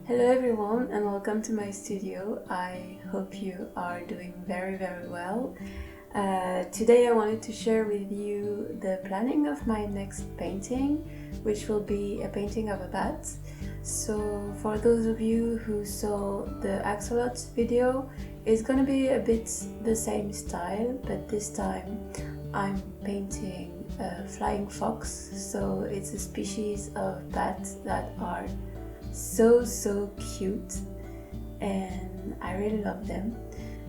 Hello everyone and welcome to my studio. I hope you are doing very well. Today I wanted to share with you the planning of my next painting, which will be a painting of a bat. So for those of you who saw the axolotl video, it's gonna be a bit the same style, but this time I'm painting a flying fox. So it's a species of bats that are so cute and I really love them.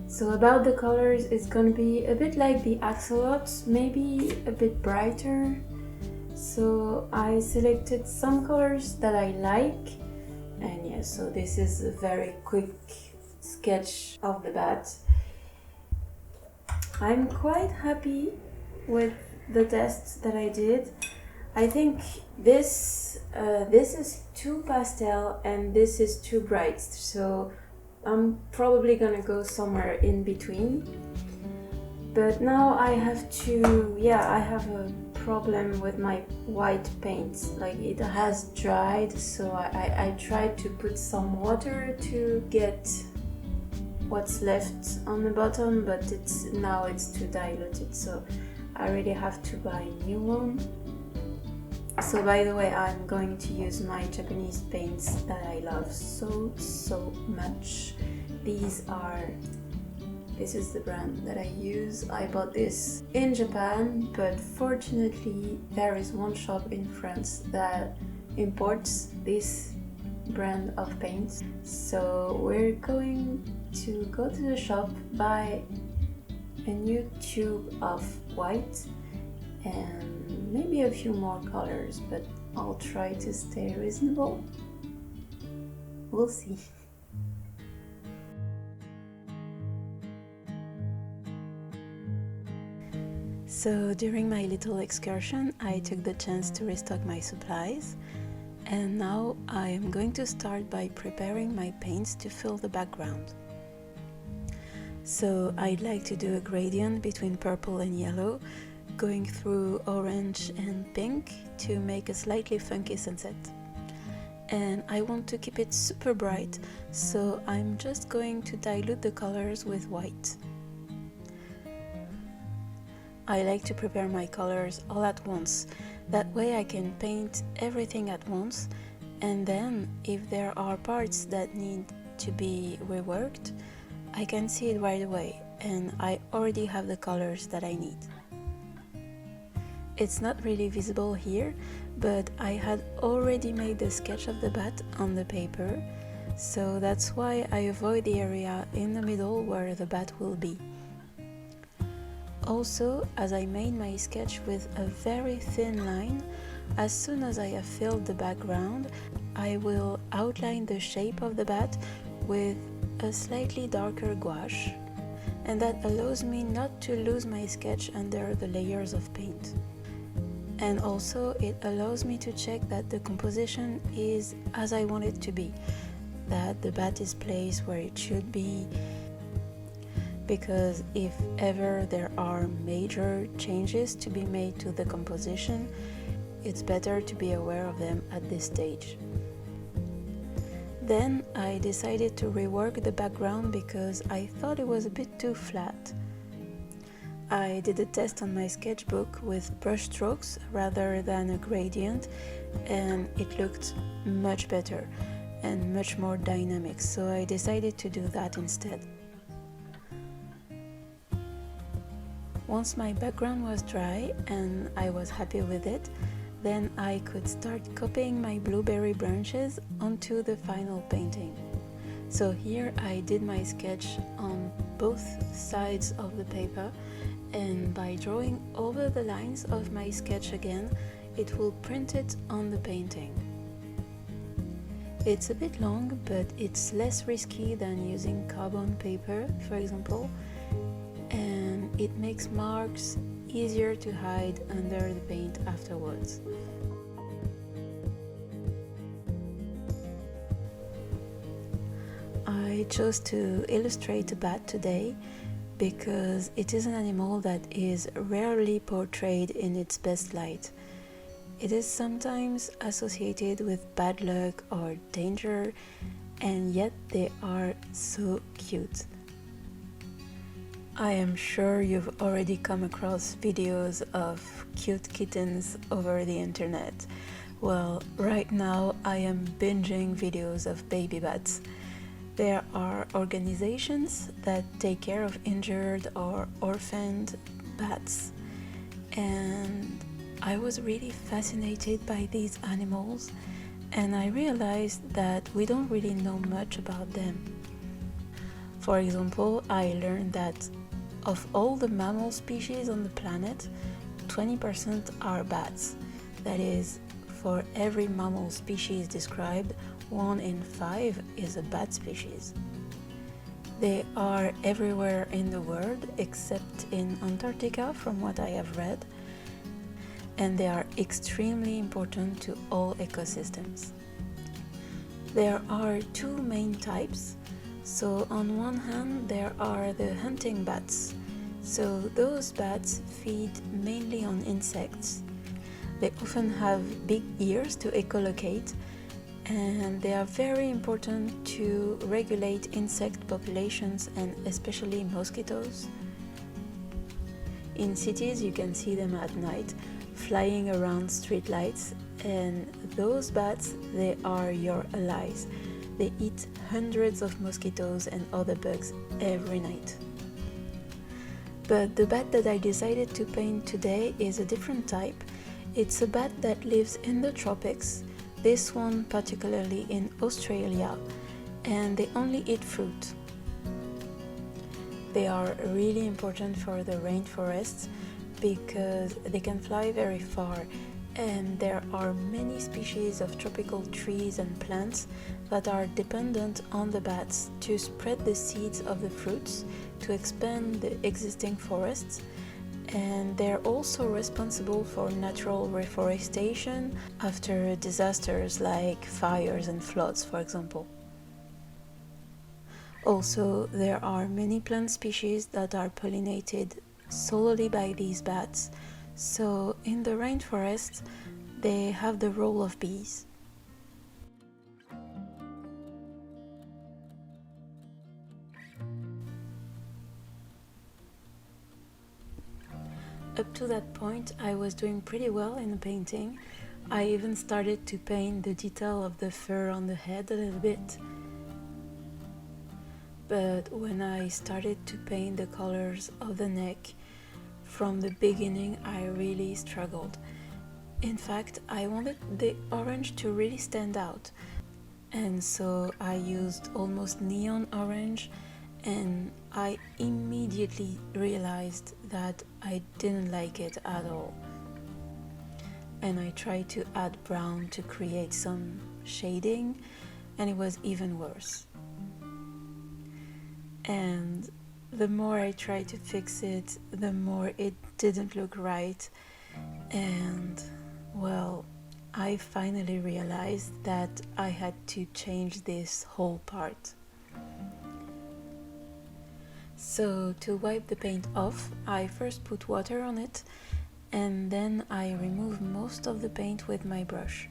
So about the colors, it's gonna be a bit like the axolotl, maybe a bit brighter. So I selected some colors that I like, and yeah, so this is a very quick sketch of the bat. I'm quite happy with the tests that I did. I think this is too pastel and this is too bright, so I'm probably gonna go somewhere in between. But now I have a problem with my white paint. Like, it has dried, so I tried to put some water to get what's left on the bottom, but now it's too diluted, so I really have to buy a new one. So by the way, I'm going to use my Japanese paints that I love so much. This is the brand that I use. I bought this in Japan, but fortunately there is one shop in France that imports this brand of paints. So we're going to go to the shop, buy a new tube of white and maybe a few more colors, but I'll try to stay reasonable. We'll see. So during my little excursion, I took the chance to restock my supplies, and now I am going to start by preparing my paints to fill the background. So I'd like to do a gradient between purple and yellow, going through orange and pink to make a slightly funky sunset. And I want to keep it super bright, so I'm just going to dilute the colors with white. I like to prepare my colors all at once, that way I can paint everything at once, and then if there are parts that need to be reworked, I can see it right away and I already have the colors that I need. It's not really visible here, but I had already made the sketch of the bat on the paper, so that's why I avoid the area in the middle where the bat will be. Also, as I made my sketch with a very thin line, as soon as I have filled the background, I will outline the shape of the bat with a slightly darker gouache, and that allows me not to lose my sketch under the layers of paint. And also it allows me to check that the composition is as I want it to be, that the bat is placed where it should be, because if ever there are major changes to be made to the composition, it's better to be aware of them at this stage. Then I decided to rework the background because I thought it was a bit too flat. I did a test on my sketchbook with brush strokes rather than a gradient, and it looked much better and much more dynamic, so I decided to do that instead. Once my background was dry and I was happy with it, then I could start copying my blueberry branches onto the final painting. So here I did my sketch on both sides of the paper, and by drawing over the lines of my sketch again, it will print it on the painting. It's a bit long, but it's less risky than using carbon paper, for example, and it makes marks easier to hide under the paint afterwards. I chose to illustrate a bat today because it is an animal that is rarely portrayed in its best light. It is sometimes associated with bad luck or danger, and yet they are so cute. I am sure you've already come across videos of cute kittens over the internet. Well, right now I am binging videos of baby bats. There are organizations that take care of injured or orphaned bats, and I was really fascinated by these animals, and I realized that we don't really know much about them. For example, I learned that of all the mammal species on the planet, 20% are bats. That is, for every mammal species described, 1 in 5 is a bat species. They are everywhere in the world except in Antarctica, from what I have read, and they are extremely important to all ecosystems. There are two main types. So on one hand, there are the hunting bats. So those bats feed mainly on insects. They often have big ears to echolocate, and they are very important to regulate insect populations and especially mosquitoes. In cities, you can see them at night, flying around streetlights, and those bats, they are your allies. They eat hundreds of mosquitoes and other bugs every night. But the bat that I decided to paint today is a different type. It's a bat that lives in the tropics, this one particularly in Australia, and they only eat fruit. They are really important for the rainforests because they can fly very far, and there are many species of tropical trees and plants that are dependent on the bats to spread the seeds of the fruits to expand the existing forests, and they're also responsible for natural reforestation after disasters like fires and floods, for example. Also, there are many plant species that are pollinated solely by these bats. So in the rainforest, they have the role of bees. Up to that point, I was doing pretty well in the painting. I even started to paint the detail of the fur on the head a little bit. But when I started to paint the colors of the neck, from the beginning I really struggled. In fact, I wanted the orange to really stand out, and so I used almost neon orange, and I immediately realized that I didn't like it at all. And I tried to add brown to create some shading, and it was even worse. And the more I tried to fix it, the more it didn't look right. And well, I finally realized that I had to change this whole part. So to wipe the paint off, I first put water on it, and then I remove most of the paint with my brush.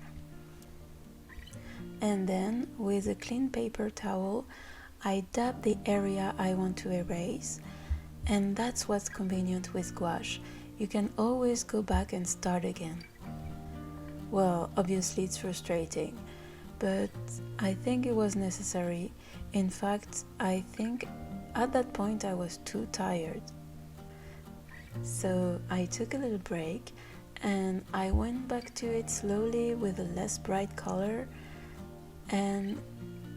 And then with a clean paper towel, I dab the area I want to erase, and that's what's convenient with gouache. You can always go back and start again. Well, obviously it's frustrating, but I think it was necessary. In fact, I think at that point I was too tired. So I took a little break and I went back to it slowly with a less bright color, and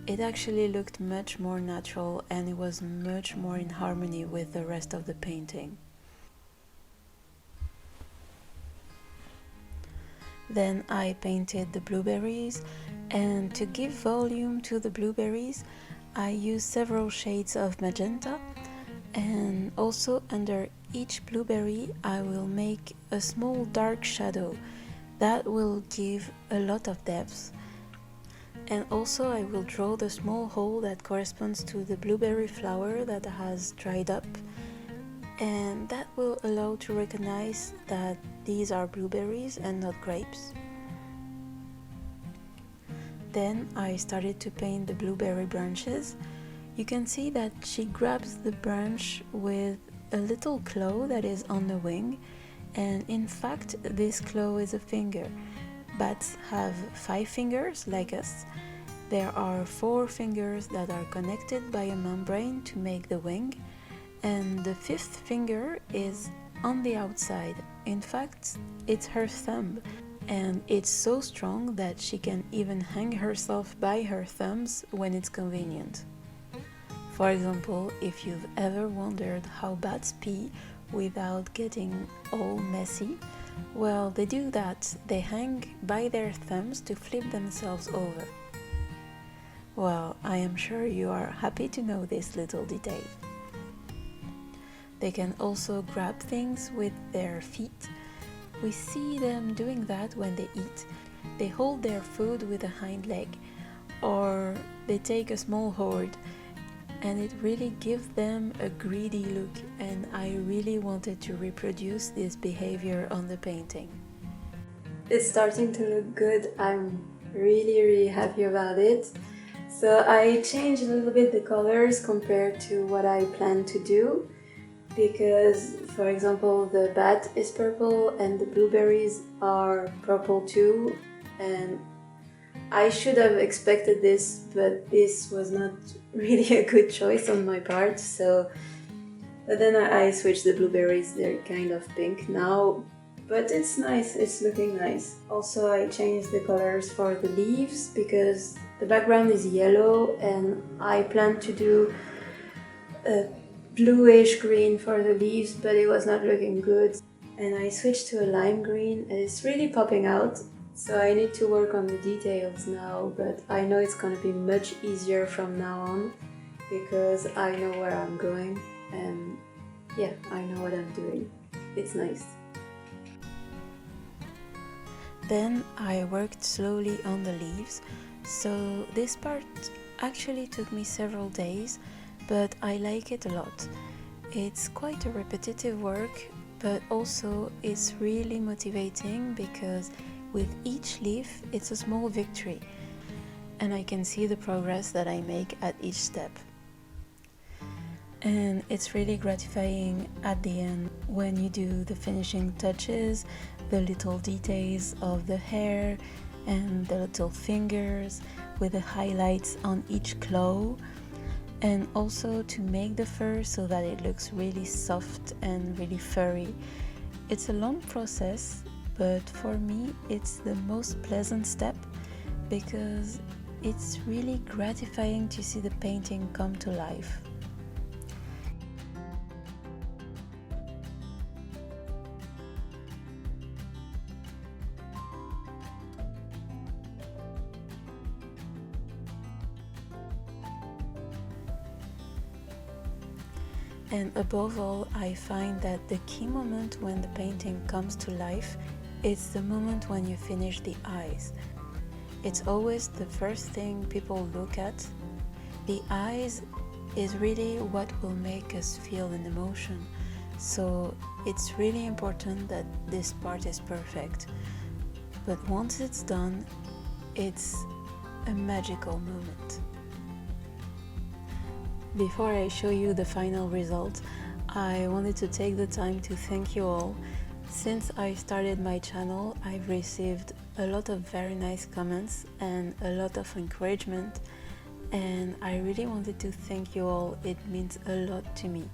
it actually looked much more natural and it was much more in harmony with the rest of the painting. Then I painted the blueberries, and to give volume to the blueberries, I used several shades of magenta, and also under each blueberry I will make a small dark shadow that will give a lot of depth. And also I will draw the small hole that corresponds to the blueberry flower that has dried up, and that will allow to recognize that these are blueberries and not grapes. Then I started to paint the blueberry branches. You can see that she grabs the branch with a little claw that is on the wing, and in fact this claw is a finger. Bats have 5 fingers like us. There are 4 fingers that are connected by a membrane to make the wing, and the 5th finger is on the outside. In fact, it's her thumb, and it's so strong that she can even hang herself by her thumbs when it's convenient. For example, if you've ever wondered how bats pee without getting all messy, well, they do that. They hang by their thumbs to flip themselves over. Well, I am sure you are happy to know this little detail. They can also grab things with their feet. We see them doing that when they eat. They hold their food with a hind leg, or they take a small hoard, and it really gives them a greedy look, and I really wanted to reproduce this behavior on the painting. It's starting to look good. I'm really happy about it. So I changed a little bit the colors compared to what I planned to do, because for example the bat is purple and the blueberries are purple too, and I should have expected this, but this was not really a good choice on my part. But then I switched the blueberries. They're kind of pink now, but it's nice, it's looking nice. Also I changed the colors for the leaves because the background is yellow and I planned to do a bluish green for the leaves, but it was not looking good. And I switched to a lime green and it's really popping out. So I need to work on the details now, but I know it's gonna be much easier from now on because I know where I'm going and yeah, I know what I'm doing. It's nice. Then I worked slowly on the leaves, so this part actually took me several days, but I like it a lot. It's quite a repetitive work, but also it's really motivating because with each leaf, it's a small victory, and I can see the progress that I make at each step. And it's really gratifying at the end when you do the finishing touches, the little details of the hair and the little fingers with the highlights on each claw, and also to make the fur so that it looks really soft and really furry. It's a long process, but for me it's the most pleasant step because it's really gratifying to see the painting come to life. And above all, I find that the key moment when the painting comes to life is the moment when you finish the eyes. It's always the first thing people look at. The eyes is really what will make us feel an emotion. So it's really important that this part is perfect. But once it's done, it's a magical moment. Before I show you the final result, I wanted to take the time to thank you all. Since I started my channel, I've received a lot of very nice comments and a lot of encouragement, and I really wanted to thank you all. It means a lot to me.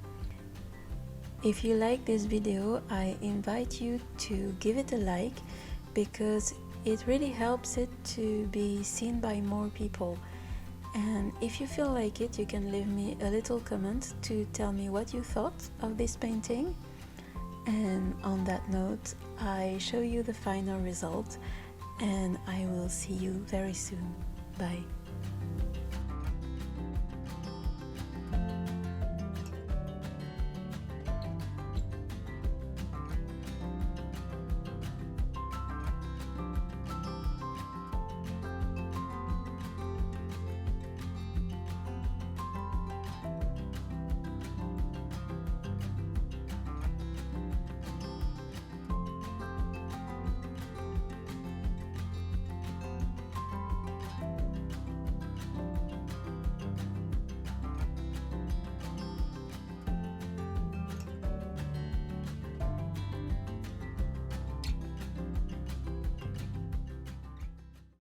If you like this video, I invite you to give it a like because it really helps it to be seen by more people. And if you feel like it, you can leave me a little comment to tell me what you thought of this painting. And on that note, I show you the final result and I will see you very soon. Bye.